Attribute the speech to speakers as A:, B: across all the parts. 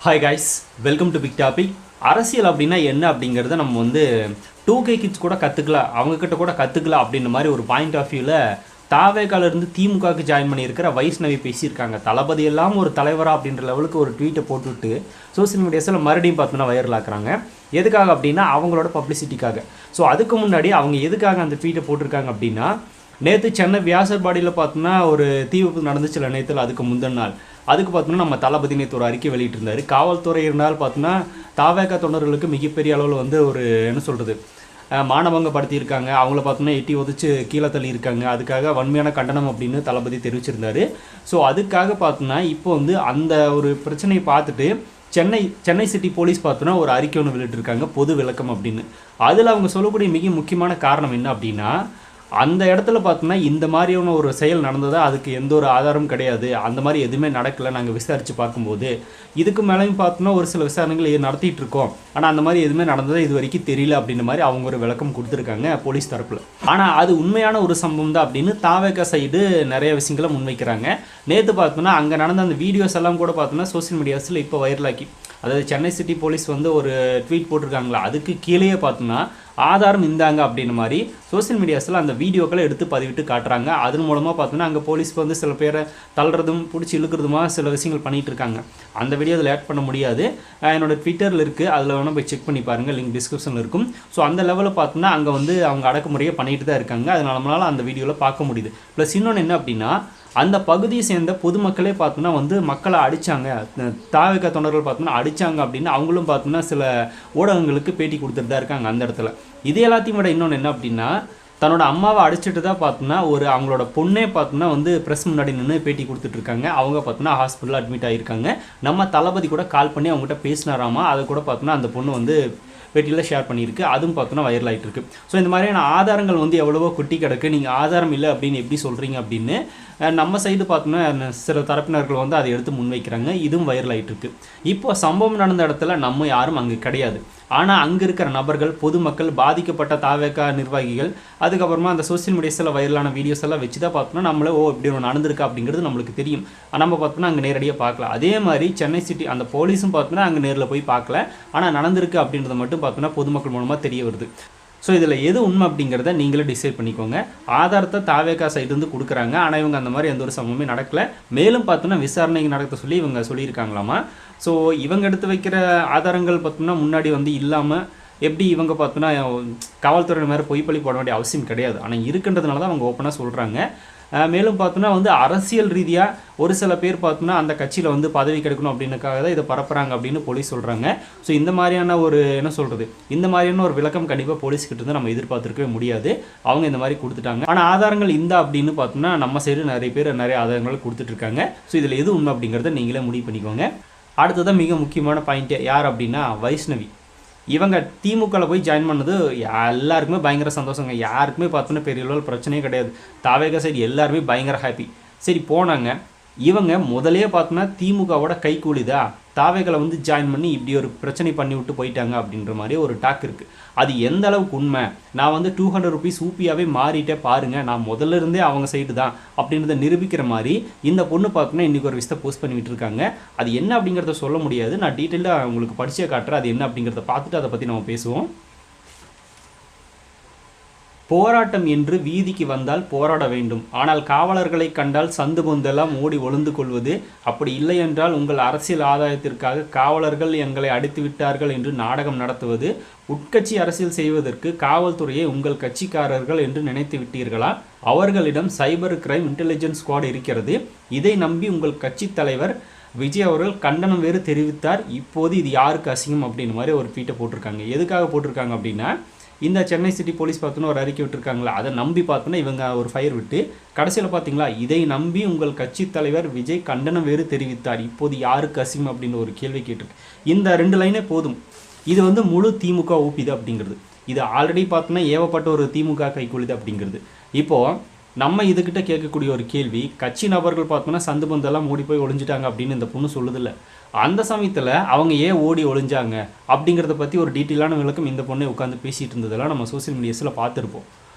A: Hi guys, welcome to big topic. அரசியல் அப்படின்னா என்ன அப்படிங்கிறத நம்ம வந்து 2K கிட்ஸ் கூட கற்றுக்கலாம், அவங்கக்கிட்ட கூட கற்றுக்கலாம் அப்படின்ற மாதிரி ஒரு பாயிண்ட் ஆஃப் வியூவில் தாவேகாலேருந்து திமுகவுக்கு ஜாயின் பண்ணியிருக்கிற வைஷ்ணவி பேசியிருக்காங்க. தளபதி எல்லாம் ஒரு தலைவராக அப்படின்ற லெவலுக்கு ஒரு ட்வீட்டை போட்டுவிட்டு சோசியல் மீடியாஸில் மறுபடியும் பார்த்தோன்னா வைரல் ஆக்குறாங்க. எதுக்காக அப்படின்னா அவங்களோட பப்ளிசிட்டிக்காக. ஸோ அதுக்கு முன்னாடி அவங்க எதுக்காக அந்த ட்வீட்டை போட்டிருக்காங்க அப்படின்னா, நேற்று சென்னை வியாசர்பாடியில் பார்த்தோன்னா ஒரு தீ விபத்து நடந்துச்சுல நேற்றுல, அதுக்கு முந்தின நாள் அதுக்கு பார்த்தோன்னா நம்ம தளபதி நேற்று ஒரு அறிக்கை வெளியிட்டிருந்தார். காவல்துறை இருந்தால் பார்த்தோன்னா தாவேகா தொண்டர்களுக்கு மிகப்பெரிய அளவில் வந்து ஒரு என்ன சொல்கிறது மானபங்கப்படுத்தியிருக்காங்க, அவங்கள பார்த்தோன்னா எட்டி உதச்சு கீழே தள்ளியிருக்காங்க, அதுக்காக வன்மையான கண்டனம் அப்படின்னு தளபதி தெரிவிச்சிருந்தார். ஸோ அதுக்காக பார்த்தோன்னா இப்போ வந்து அந்த ஒரு பிரச்சனையை பார்த்துட்டு சென்னை சிட்டி போலீஸ் பார்த்தோன்னா ஒரு அறிக்கை ஒன்று வெளியிட்டிருக்காங்க, பொது விளக்கம் அப்படின்னு. அதில் அவங்க சொல்லக்கூடிய மிக முக்கியமான காரணம் என்ன அப்படின்னா, அந்த இடத்துல பார்த்தோன்னா இந்த மாதிரியான ஒரு செயல் நடந்ததா அதுக்கு எந்த ஒரு ஆதாரமும் கிடையாது, அந்த மாதிரி எதுவுமே நடக்கலை, நாங்கள் விசாரித்து பார்க்கும்போது இதுக்கு மேலேயும் பார்த்தோன்னா ஒரு சில விசாரணைகள் நடத்திட்டு இருக்கோம், ஆனால் அந்த மாதிரி எதுவுமே நடந்ததா இது வரைக்கும் தெரியல அப்படின்ற மாதிரி அவங்க ஒரு விளக்கம் கொடுத்துருக்காங்க போலீஸ் தரப்பில். ஆனால் அது உண்மையான ஒரு சம்பவம் தான் அப்படின்னு தாவேகா சைடு நிறைய விஷயங்களை முன்வைக்கிறாங்க. நேற்று பார்த்தோன்னா அங்கே நடந்த அந்த வீடியோஸ் எல்லாம் கூட பார்த்தோன்னா சோசியல் மீடியாஸில் இப்போ வைரலாக்கி, அதாவது சென்னை சிட்டி போலீஸ் வந்து ஒரு ட்வீட் போட்டிருக்காங்களா, அதுக்கு கீழேயே பார்த்தோன்னா ஆதாரம் இந்தாங்க அப்படின்ற மாதிரி சோசியல் மீடியாஸில் அந்த வீடியோக்களை எடுத்து பதிவிட்டு காட்டுறாங்க. அதன் மூலமாக பார்த்தோன்னா அங்கே போலீஸ்க்கு வந்து சில பேரை தள்ளுறதும் பிடிச்சி இழுக்கிறதுமா சில விஷயங்கள் பண்ணிகிட்டு இருக்காங்க. அந்த வீடியோ அதில் ஆட் பண்ண முடியாது, என்னோடய ட்விட்டரில் இருக்குது, அதில் வேணால் போய் செக் பண்ணி பாருங்கள், லிங்க் டிஸ்கிரிப்ஷனில் இருக்கும். ஸோ அந்த லெவலில் பார்த்தோன்னா அங்கே வந்து அவங்க அடக்குமுறையை பண்ணிட்டு தான் இருக்காங்க, அதனால நம்மளால் அந்த வீடியோவில் பார்க்க முடியுது. ப்ளஸ் இன்னொன்று என்ன அப்படின்னா, அந்த பகுதியை சேர்ந்த பொதுமக்களே பார்த்தோன்னா வந்து மக்களை அடித்தாங்க, தாவேகா தொண்டர்கள் பார்த்தோன்னா அடித்தாங்க அப்படின்னு அவங்களும் பார்த்தோன்னா சில ஊடகங்களுக்கு பேட்டி கொடுத்துட்டு தான் இருக்காங்க அந்த இடத்துல. இது எல்லாத்தையும் விட இன்னொன்று என்ன அப்படின்னா, தன்னோட அம்மாவை அடிச்சுட்டு தான் பார்த்தோன்னா ஒரு அவங்களோட பொண்ணே பார்த்தோன்னா வந்து ப்ரெஸ் முன்னாடி நின்று பேட்டி கொடுத்துட்ருக்காங்க. அவங்க பார்த்தோன்னா ஹாஸ்பிட்டலில் அட்மிட் ஆகியிருக்காங்க. நம்ம தளபதி கூட கால் பண்ணி அவங்ககிட்ட பேசினாராமா, அதை கூட பார்த்தோன்னா அந்த பொண்ணு வந்து பேட்டியில் ஷேர் பண்ணியிருக்கு, அதுவும் பார்த்தோன்னா வைரல் ஆகிட்டு இருக்கு. ஸோ இந்த மாதிரியான ஆதாரங்கள் வந்து எவ்வளவோ குட்டி கிடக்கு, நீங்கள் ஆதாரம் இல்லை அப்படின்னு எப்படி சொல்கிறீங்க அப்படின்னு நம்ம சைடு பார்த்தோன்னா சில தரப்பினர்கள் வந்து அதை எடுத்து முன்வைக்கிறாங்க, இதுவும் வைரல் ஆகிட்டு இருக்கு. இப்போ சம்பவம் நடந்த இடத்துல நம்ம யாரும் அங்கே கிடையாது, ஆனால் அங்கே இருக்கிற நபர்கள், பொதுமக்கள், பாதிக்கப்பட்ட தாவேகா நிர்வாகிகள், அதுக்கப்புறமா அந்த சோசியல் மீடியாஸில் வைரலான வீடியோஸ் எல்லாம் வச்சு தான் பார்த்தோன்னா நம்மளே இப்படி ஒன்று நடந்திருக்கா அப்படிங்கிறது நம்மளுக்கு தெரியும். நம்ம பார்த்தோன்னா அங்கே நேரடியாக பார்க்கலாம். அதே மாதிரி சென்னை சிட்டி அந்த போலீஸும் பார்த்தோன்னா அங்கே நேரில் போய் பார்க்கல, ஆனால் நடந்திருக்கு அப்படின்றத மட்டும் பார்த்தோன்னா பொதுமக்கள் மூலமாக தெரிய வருது. ஸோ இதில் எது உண்மை அப்படிங்கிறத நீங்களே டிசைட் பண்ணிக்கோங்க. ஆதாரத்தை தாவேகா சைடு கொடுக்குறாங்க, ஆனால் இவங்க அந்த மாதிரி எந்த ஒரு சம்பவமே நடக்கலை. மேலும் பார்த்தோன்னா விசாரணை நடத்த சொல்லி இவங்க சொல்லியிருக்காங்களாமா. ஸோ இவங்க எடுத்து வைக்கிற ஆதாரங்கள் பார்த்தோம்னா முன்னாடி வந்து இல்லாமல் எப்படி இவங்க பார்த்தோன்னா காவல்துறை மேலே பொய்ப்பழி போட வேண்டிய அவசியம் கிடையாது, ஆனால் இருக்குன்றதுனால தான் அவங்க ஓப்பனாக சொல்கிறாங்க. மேலும் பார்த்தோன்னா வந்து அரசியல் ரீதியாக ஒரு சில பேர் பார்த்தோன்னா அந்த கட்சியில் வந்து பதவி கிடைக்கணும் அப்படின்னுக்காக தான் இதை பரப்புகிறாங்க அப்படின்னு போலீஸ் சொல்கிறாங்க. ஸோ இந்த மாதிரியான ஒரு என்ன சொல்கிறது, இந்த மாதிரியான ஒரு விளக்கம் கண்டிப்பாக போலீஸ்கிட்ட இருந்து நம்ம எதிர்பார்த்துருக்கவே முடியாது. அவங்க இந்த மாதிரி கொடுத்துட்டாங்க. ஆனால் ஆதாரங்கள் இந்த அப்படின்னு பார்த்தோன்னா நம்ம சைடு நிறைய பேர் நிறைய ஆதாரங்கள் கொடுத்துட்ருக்காங்க. ஸோ இதில் எது உண்மை அப்படிங்கிறத நீங்களே முடிவு பண்ணிக்கோங்க. அடுத்ததான் மிக முக்கியமான பாயிண்ட்டு யார் அப்படின்னா வைஷ்ணவி. இவங்க திமுகவில் போய் ஜாயின் பண்ணது எல்லாருக்குமே பயங்கர சந்தோஷங்க. யாருக்குமே பார்த்தோன்னா பெரிய அளவில் பிரச்சனையே கிடையாது. தாவேகா சைடு எல்லாருமே பயங்கர ஹாப்பி. சரி போனாங்க, இவங்க முதலே பார்த்தோன்னா திமுகவோட கைக்கூலிதா தாவேகளை வந்து ஜாயின் பண்ணி இப்படி ஒரு பிரச்சனை பண்ணி விட்டு போயிட்டாங்க அப்படின்ற மாதிரி ஒரு டாக் இருக்குது. அது எந்த அளவுக்கு உண்மை, நான் வந்து 200 rupees ஊப்பியாகவே மாறிட்டே பாருங்கள், நான் முதல்ல இருந்தே அவங்க சைடு தான் அப்படின்றத நிரூபிக்கிற மாதிரி இந்த பொண்ணு பார்த்தோன்னா இன்றைக்கி ஒரு விஷயத்தை போஸ்ட் பண்ணிவிட்டு இருக்காங்க. அது என்ன அப்படிங்கிறத சொல்ல முடியாது, நான் டீட்டெயிலாக உங்களுக்கு படிச்சே காட்டுறேன். அது என்ன அப்படிங்கிறத பார்த்துட்டு அதை பற்றி நம்ம பேசுவோம். போராட்டம் என்று வீதிக்கு வந்தால் போராட வேண்டும், ஆனால் காவலர்களை கண்டால் சந்து பொந்தெல்லாம் ஓடி ஒளிந்து கொள்வது, அப்படி இல்லை என்றால் உங்கள் அரசியல் ஆதாயத்திற்காக காவலர்கள் எங்களை அடித்து விட்டார்கள் என்று நாடகம் நடத்துவது, உட்கட்சி அரசியல் செய்வதற்கு காவல்துறையை உங்கள் கட்சிக்காரர்கள் என்று நினைத்து விட்டீர்களா? அவர்களிடம் சைபர் கிரைம் இன்டெலிஜென்ஸ் ஸ்குவாட் இருக்கிறது, இதை நம்பி உங்கள் கட்சி தலைவர் விஜய் அவர்கள் கண்டனம் வேறு தெரிவித்தார், இப்போது இது யாருக்கு அசிங்கம் அப்படின்னு மாதிரி ஒரு ட்வீட்டை போட்டிருக்காங்க. எதுக்காக போட்டிருக்காங்க அப்படின்னா, இந்த சென்னை சிட்டி போலீஸ் பார்த்தோன்னா ஒரு அறிக்கை விட்டுருக்காங்களா, அதை நம்பி பார்த்தோன்னா இவங்க ஒரு ஃபயர் விட்டு கடைசியில் பார்த்தீங்களா, இதை நம்பி உங்கள் கட்சி தலைவர் விஜய் கண்டனம் வேறு தெரிவித்தார், இப்போது யாருக்கு அசிங்கம் அப்படின்னு ஒரு கேள்வி கேட்டிருக்கு. இந்த 2 லைனே போதும், இது வந்து முழு திமுக ஊப்பிது அப்படிங்கிறது. இது ஆல்ரெடி பார்த்தோன்னா ஏவப்பட்ட ஒரு திமுக கைக்கூலிது அப்படிங்கிறது. இப்போது நம்ம இதுக்கிட்ட கேட்கக்கூடிய ஒரு கேள்வி, கட்சி நபர்கள் பார்த்தோன்னா சந்து பந்தெல்லாம் ஓடி போய் ஒளிஞ்சிட்டாங்க அப்படின்னு இந்த பொண்ணு சொல்லுதில்ல, அந்த சமயத்தில் அவங்க ஏன் ஓடி ஒளிஞ்சாங்க அப்படிங்கிறத பற்றி ஒரு டீட்டெயிலான விளக்கம் இந்த பொண்ணை உட்காந்து பேசிகிட்டு இருந்ததெல்லாம் நம்ம சோசியல் மீடியாஸில் பார்த்துருப்போம்.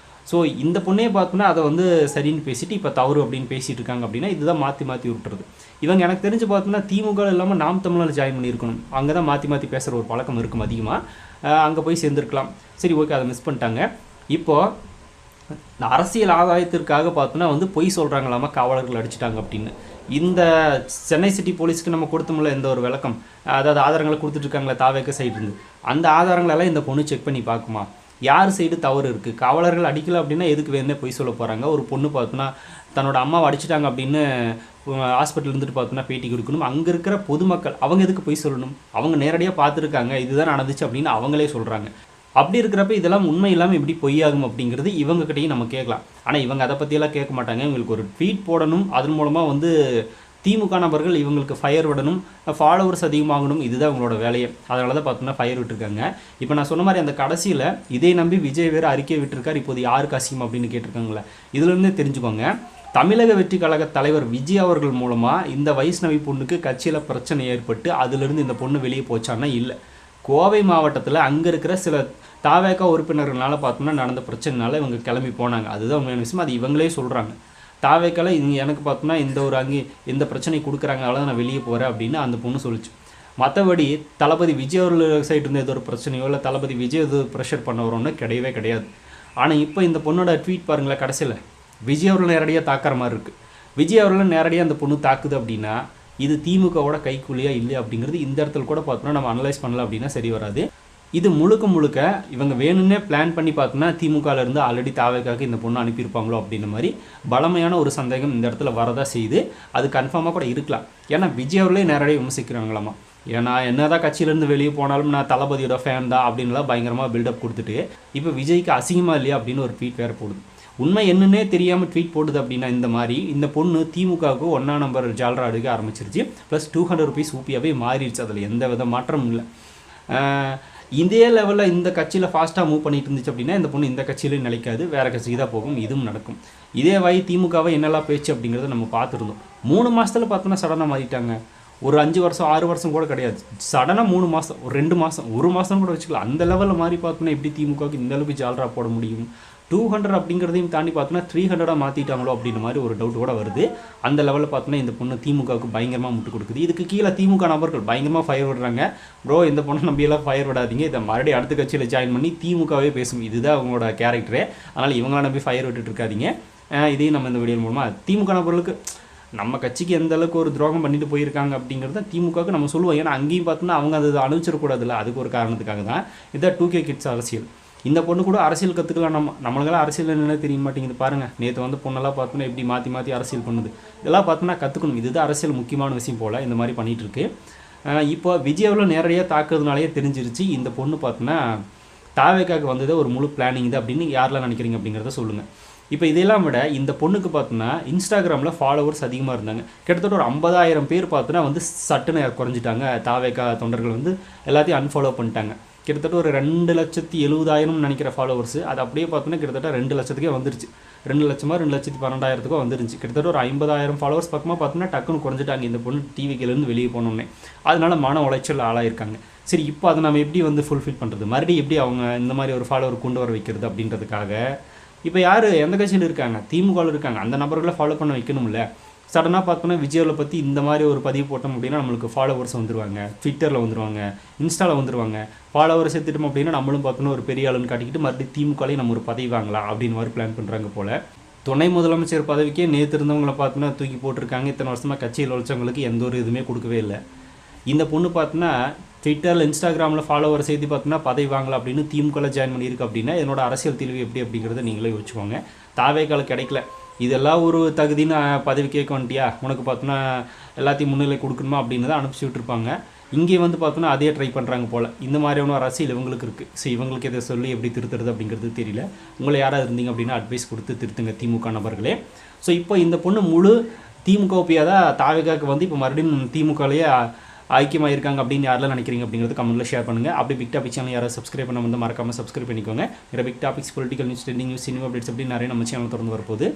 A: ஸோ இந்த பொண்ணே பார்த்தோன்னா அதை வந்து சரின்னு பேசிட்டு இப்போ தவறு அப்படின்னு பேசிகிட்டு இருக்காங்க அப்படின்னா இதுதான் மாற்றி மாற்றி விட்டுறது. இவங்க எனக்கு தெரிஞ்சு பார்த்தோன்னா திமுக இல்லாமல் நாம் தமிழில் ஜாயின் பண்ணியிருக்கணும். அங்கே தான் மாற்றி மாற்றி பேசுகிற ஒரு பழக்கம் இருக்கும் அதிகமாக. அங்கே போய் சேர்ந்துருக்கலாம். சரி, ஓகே, அதை மிஸ் பண்ணிட்டாங்க. இப்போது அரசியல் ஆதாயத்திற்காக பார்த்தோன்னா வந்து பொய் சொல்கிறாங்களாமா காவலர்கள் அடிச்சிட்டாங்க அப்படின்னு. இந்த சென்னை சிட்டி போலீஸ்க்கு நம்ம கொடுத்தோம்ல இந்த ஒரு விளக்கம், அதாவது ஆதாரங்களை கொடுத்துட்ருக்காங்களே தாவேக்க சைடு இருந்து, அந்த ஆதாரங்களெல்லாம் இந்த பொண்ணு செக் பண்ணி பார்க்குமா? யார் சைடு தவறு இருக்குது? காவலர்கள் அடிக்கல அப்படின்னா எதுக்கு வேணுமே பொய் சொல்ல போகிறாங்க? ஒரு பொண்ணு பார்த்தோன்னா தன்னோட அம்மாவை அடிச்சிட்டாங்க அப்படின்னு ஹாஸ்பிட்டல் இருந்துட்டு பார்த்தோன்னா பேட்டி கொடுக்கணும். அங்கே இருக்கிற பொதுமக்கள் அவங்க எதுக்கு பொய் சொல்லணும்? அவங்க நேரடியாக பார்த்துருக்காங்க, இதுதான் நடந்துச்சு அப்படின்னு அவங்களே சொல்கிறாங்க. அப்படி இருக்கிறப்ப இதெல்லாம் உண்மை இல்லாமல் எப்படி பொய்யாகும் அப்படிங்கிறது இவங்ககிட்டையும் நம்ம கேட்கலாம். ஆனால் இவங்க அதை பற்றியெல்லாம் கேட்க மாட்டாங்க. இவங்களுக்கு ஒரு ட்வீட் போடணும், அதன் மூலமாக வந்து திமுக நபர்கள் இவங்களுக்கு ஃபயர் விடணும், ஃபாலோவர்ஸ் அதிகமாகணும், இதுதான் இவங்களோட வேலையை. அதனால தான் பார்த்தோன்னா ஃபயர் விட்டுருக்காங்க. இப்போ நான் சொன்ன மாதிரி அந்த கடைசியில் இதை நம்பி விஜய் வேறு அறிக்கை விட்டுருக்கார். இப்போது யாருக்கு அசிங்கம் அப்படின்னு கேட்டிருக்காங்களே, இதுலேருந்தே தெரிஞ்சுக்கோங்க. தமிழக வெற்றி கழக தலைவர் விஜய் அவர்கள் மூலமாக இந்த வைஷ்ணவி பொண்ணுக்கு கட்சியில் பிரச்சனை ஏற்பட்டு அதிலிருந்து இந்த பொண்ணு வெளியே போச்சான்னா இல்லை. கோவை மாவட்டத்தில் அங்கே இருக்கிற சில தாவேக்கா உறுப்பினர்களால் பார்த்தோம்னா நடந்த பிரச்சனைனால இவங்க கிளம்பி போனாங்க. அதுதான் உண்மையான விஷயம். அது இவங்களே சொல்கிறாங்க. தாவேக்கால இது எனக்கு பார்த்தோம்னா இந்த ஒரு இந்த பிரச்சனை கொடுக்குறாங்க, அவ்வளோதான் நான் வெளியே போகிறேன் அப்படின்னு அந்த பொண்ணு சொல்லிச்சு. மற்றபடி தளபதி விஜய் அவர்கள் சைடு இருந்து ஏதோ ஒரு பிரச்சனையோ இல்லை தளபதி விஜய் எது ப்ரெஷர் பண்ண வரோன்னு கிடையவே கிடையாது. ஆனால் இப்போ இந்த பொண்ணோட ட்வீட் பாருங்களேன், கடைசியில் விஜய் அவர்கள் நேரடியாக தாக்குற மாதிரி இருக்குது. விஜய் அவர்கள் நேரடியாக அந்த பொண்ணு தாக்குது அப்படின்னா இது திமுகவோட கைக்கூலியா இல்லையா அப்படிங்கிறது இந்த இடத்துல கூட பார்த்தோம்னா நம்ம அனலைஸ் பண்ணலாம் அப்படின்னா சரி வராது. இது முழுக்க முழுக்க இவங்க வேணும்னே பிளான் பண்ணி பார்த்தோன்னா திமுகலேருந்து ஆல்ரெடி தாவேக்காக இந்த பொண்ணு அனுப்பியிருப்பாங்களோ அப்படின்ற மாதிரி பலமையான ஒரு சந்தேகம் இந்த இடத்துல வரதா செய்து அது கன்ஃபார்மாக கூட இருக்கலாம். ஏன்னா விஜய் அவர்களே நேரடியாக விமர்சிக்கிறாங்களாமா. ஏன்னா என்னதான் கட்சியிலேருந்து வெளியே போனாலும் நான் தளபதியோட ஃபேன் தான் அப்படின்லாம் பயங்கரமாக பில்டப் கொடுத்துட்டு இப்போ விஜய்க்கு அசிங்கமாக இல்லையா அப்படின்னு ஒரு ட்வீட் வேறு போடுது. உண்மை என்னன்னே தெரியாமல் ட்வீட் போடுது அப்படின்னா இந்த மாதிரி இந்த பொண்ணு திமுகவுக்கு 1ஆம் நம்பர் ஜால்ரா எடுக்க ஆரம்பிச்சிருச்சு. ப்ளஸ் 200 rupees ஊப்பியாகவே மாறிடுச்சு. அதில் எந்த வித மாற்றமும் இல்லை. இதே லெவலில் இந்த கட்சியில் ஃபாஸ்ட்டாக மூவ் பண்ணிட்டு இருந்துச்சு அப்படின்னா இந்த பொண்ணு இந்த கட்சியிலையும் நிலைக்காது, வேறு கட்சிக்கு தான் போகும். இதுவும் நடக்கும். இதே வாய் திமுகவை என்னெல்லாம் பேச்சு அப்படிங்கிறத நம்ம பார்த்துருந்தோம். 3 மாதத்தில் பார்த்தோன்னா சடனாக மாறிட்டாங்க. ஒரு 5 வருஷம் 6 வருஷம் கூட கிடையாது, சடனாக 3 மாதம், ஒரு 2 மாதம், 1 மாதம் கூட வச்சுக்கலாம். அந்த லெவலில் மாதிரி பார்த்தோன்னா எப்படி திமுகவுக்கு இந்த அளவுக்கு ஜால்ரா போட முடியும்? 200 அப்படிங்கிறதையும் தாண்டி பார்த்தோன்னா 300 மாற்றிட்டாங்களோ அப்படின்ற மாதிரி ஒரு டவுட் கூட வருது. அந்த லெவலில் பார்த்தோன்னா இந்த பொண்ணு திமுகவுக்கு பயங்கரமாக முட்டு கொடுக்குது. இதுக்கு கீழே திமுக நபர்கள் பயங்கரமாக ஃபயர் விடுறாங்க. ப்ரோ இந்த பொண்ணை நம்பியெல்லாம் ஃபயர் விடாதீங்க, இதை மறுபடியும் அடுத்த கட்சியில் ஜாயின் பண்ணி திமுகவே பேசும், இதுதான் அவங்களோட கேரக்டரே. அதனால் இவங்கள நம்பி ஃபயர் விட்டுட்டு இருக்காதிங்க. இதையும் நம்ம இந்த வீடியோ மூலமாக திமுக நபர்களுக்கு நம்ம கட்சிக்கு எந்த அளவுக்கு ஒரு துரோகம் பண்ணிட்டு போயிருக்காங்க அப்படிங்கிறத திமுகவுக்கு நம்ம சொல்லுவோம். ஏன்னா அங்கேயும் பார்த்தோன்னா அவங்க அதை அனுப்பிச்சிடக்கூடாதுல்ல, அதுக்கு ஒரு காரணத்துக்காக தான். இதான் 2K கிட்ஸ் அரசியல். இந்த பொண்ணு கூட அரசியல் கற்றுக்கலாம். நம்மளுக்கெல்லாம் அரசியல் என்னென்ன தெரிய மாட்டேங்குது பாருங்கள். நேற்று வந்து பொண்ணெல்லாம் பார்த்தோன்னா எப்படி மாற்றி மாற்றி அரசியல் பண்ணுது. இதெல்லாம் பார்த்தோன்னா கற்றுக்கணும். இதுதான் அரசியல் முக்கியமான விஷயம் போல் இந்த மாதிரி பண்ணிகிட்ருக்கு. இப்போ விஜய் அவர்கள் நேரடியாக தாக்குறதுனாலேயே தெரிஞ்சிருச்சு இந்த பொண்ணு பார்த்தோன்னா தாவேக்காக்கு வந்ததே ஒரு முழு பிளானிங் தான் அப்படின்னு யாரெல்லாம் நினைக்கிறீங்க அப்படிங்கிறத சொல்லுங்கள். இப்போ இதெல்லாம் விட இந்த பொண்ணுக்கு பார்த்தோன்னா இன்ஸ்டாகிராமில் ஃபாலோவர்ஸ் அதிகமாக இருந்தாங்க. கிட்டத்தட்ட ஒரு 50,000 பேர் பார்த்தோன்னா வந்து சட்டுன்னு குறைஞ்சிட்டாங்க. தாவேக்கா தொண்டர்கள் வந்து எல்லாத்தையும் அன்ஃபாலோ பண்ணிட்டாங்க. கிட்டத்தட்ட ஒரு 2,70,000 நினைக்கிற ஃபாலோவர்ஸ், அது அப்படியே பார்த்தோன்னா கிட்டத்தட்ட 2 லட்சத்துக்கே வந்துருச்சு. 2 லட்சமா 2,12,000 வந்துருச்சு. கிட்டத்தட்ட ஒரு 50,000 ஃபாலோவர்ஸ் பக்கமாக பார்த்தோன்னா டக்குன்னு குறைஞ்சிட்டாங்க இந்த பொண்ணு டிவிக்கிலேருந்து வெளியே போனோடனே. அதனால மன உளைச்சல் ஆளாயிருக்காங்க. சரி, இப்போ அதை நம்ம எப்படி வந்து ஃபுல்ஃபில் பண்ணுறது, மறுபடியும் எப்படி அவங்க இந்த மாதிரி ஒரு ஃபாலோவர் கொண்டு வர வைக்கிறது அப்படின்றதுக்காக இப்போ யார் எந்த கட்சியில் இருக்காங்க, திமுகவில் இருக்காங்க, அந்த நபர்களை ஃபாலோ பண்ண வைக்கணும்ல. சடனாக பார்த்தோன்னா விஜயோவை பற்றி இந்த மாதிரி ஒரு பதிவு போட்டோம் அப்படின்னா நம்மளுக்கு ஃபாலோவர்ஸ் வந்துடுவாங்க, ட்விட்டரில் வந்துடுவாங்க, இன்ஸ்டாவில் வந்துடுவாங்க. ஃபாலோவர்ஸ் எடுத்துட்டோம் அப்படின்னா நம்மளும் பார்த்தோன்னா ஒரு பெரிய ஆளுன்னு காட்டிக்கிட்டு மறுபடியும் திமுகலையும் நம்ம ஒரு பதவி வாங்கலாம் அப்படின்னு மாதிரி பிளான் பண்ணுறாங்க போல். துணை முதலமைச்சர் பதவிக்கே நேற்று இருந்தவங்களை பார்த்தோன்னா தூக்கி போட்டிருக்காங்க. இத்தனை வருஷமாக கட்சியில் உழைச்சவங்களுக்கு எந்த ஒரு இதுவுமே கொடுக்கவே இல்லை. இந்த பொண்ணு பார்த்தோன்னா ட்விட்டரில் இன்ஸ்டாகிராமில் ஃபாலோவர் செய்தி பார்த்தோன்னா பதவி வாங்கலாம் அப்படின்னு திமுகவில் ஜாயின் பண்ணியிருக்கு அப்படின்னா என்னோட அரசியல் தீர்வு எப்படி அப்படிங்கிறத நீங்களே யோசிச்சுக்கோங்க. தாவேக்கால கிடைக்கல, இதெல்லாம் ஒரு தகுதின்னு பதவி கேட்க வந்துட்டியா, உனக்கு பார்த்தோன்னா எல்லாத்தையும் முன்னிலை கொடுக்கணுமா அப்படின்னு தான் அனுப்பிச்சி விட்டுருப்பாங்க. இங்கே வந்து பார்த்தோன்னா அதே ட்ரை பண்ணுறாங்க போல். இந்த மாதிரியான ஒரு அரசியல் இவங்களுக்கு இருக்குது. ஸோ இவங்களுக்கு இதை சொல்லி எப்படி திருத்துறது அப்படிங்கிறது தெரியல. உங்களை யாராவது இருந்தீங்க அப்படின்னா அட்வைஸ் கொடுத்து திருத்துங்க திமுக நபர்களே. ஸோ இப்போ இந்த பொண்ணு முழு திமுக ஒப்பியாக தான் தாவேக்காவுக்கு வந்து இப்போ மறுபடியும் திமுகலேயே ஐக்கியமாக இருக்காங்க அப்படின்னு யாரெல்லாம் நினைக்கிறீங்க அப்படிங்கிறது கமெண்ட்டில் ஷேர் பண்ணுங்கள். அப்படி பிக் டாபிக் சேனல் யாராவது சப்ஸ்கிரைப் பண்ண வந்து மறக்காமல் சப்ஸ்கிரைப் பண்ணிக்கோங்க. வேறு big topics, political news, trending news, cinema updates அப்படி நிறைய நம்ம சேனல் தொடர்ந்து வரப்போகுது.